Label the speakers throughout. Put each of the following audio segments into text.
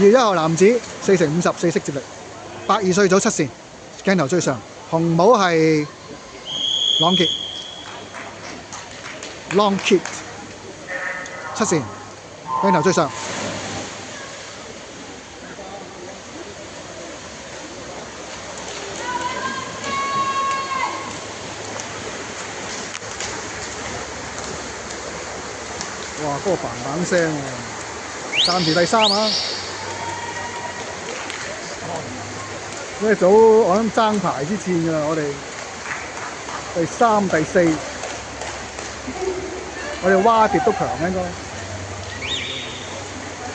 Speaker 1: 2月1號男子4乘50 4式接力，82歲組7線，鏡頭最上，紅帽係朗傑7線，鏡頭最上。哇！嗰個嘭嘭聲喎，暫時第3啊！呢組我諗爭牌之戰㗎啦，我哋第3、第4，我哋蛙蝶都強應該。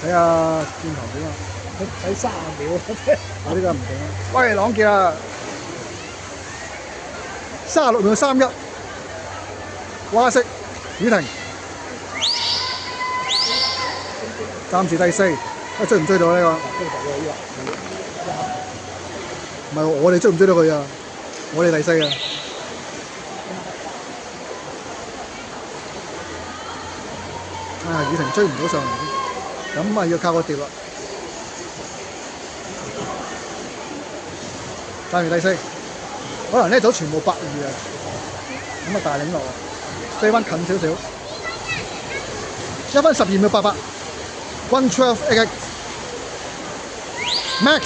Speaker 1: 睇下轉頭點啊！
Speaker 2: 睇30秒，
Speaker 1: 我呢個唔定啊！喂，朗傑啊，36秒31，蛙式雨停。暫時第4，追唔追到呢個？唔係我哋追唔追到佢啊？我哋第4啊！雨婷追唔到上嚟，咁啊要靠個碟啦。暫時第4，可能呢組全部82啊，咁啊大領落啊，飛翻近少少，1分12秒88。112.88 Max，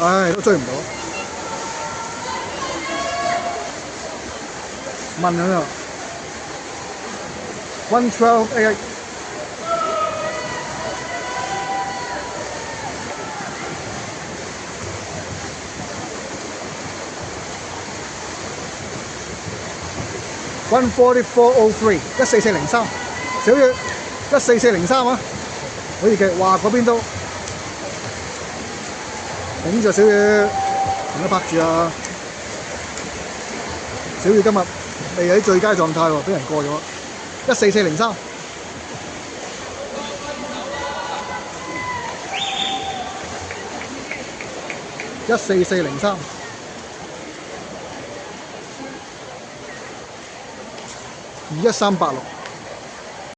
Speaker 1: 唉，都追唔到，問咗呢個 112.88。144.03 144.03，小月144.03啊！好熱嘅，哇嗰邊都頂住小月，唔得拍住啊！小月今日未喺最佳狀態喎，俾人過咗144.03。144.03。21.386。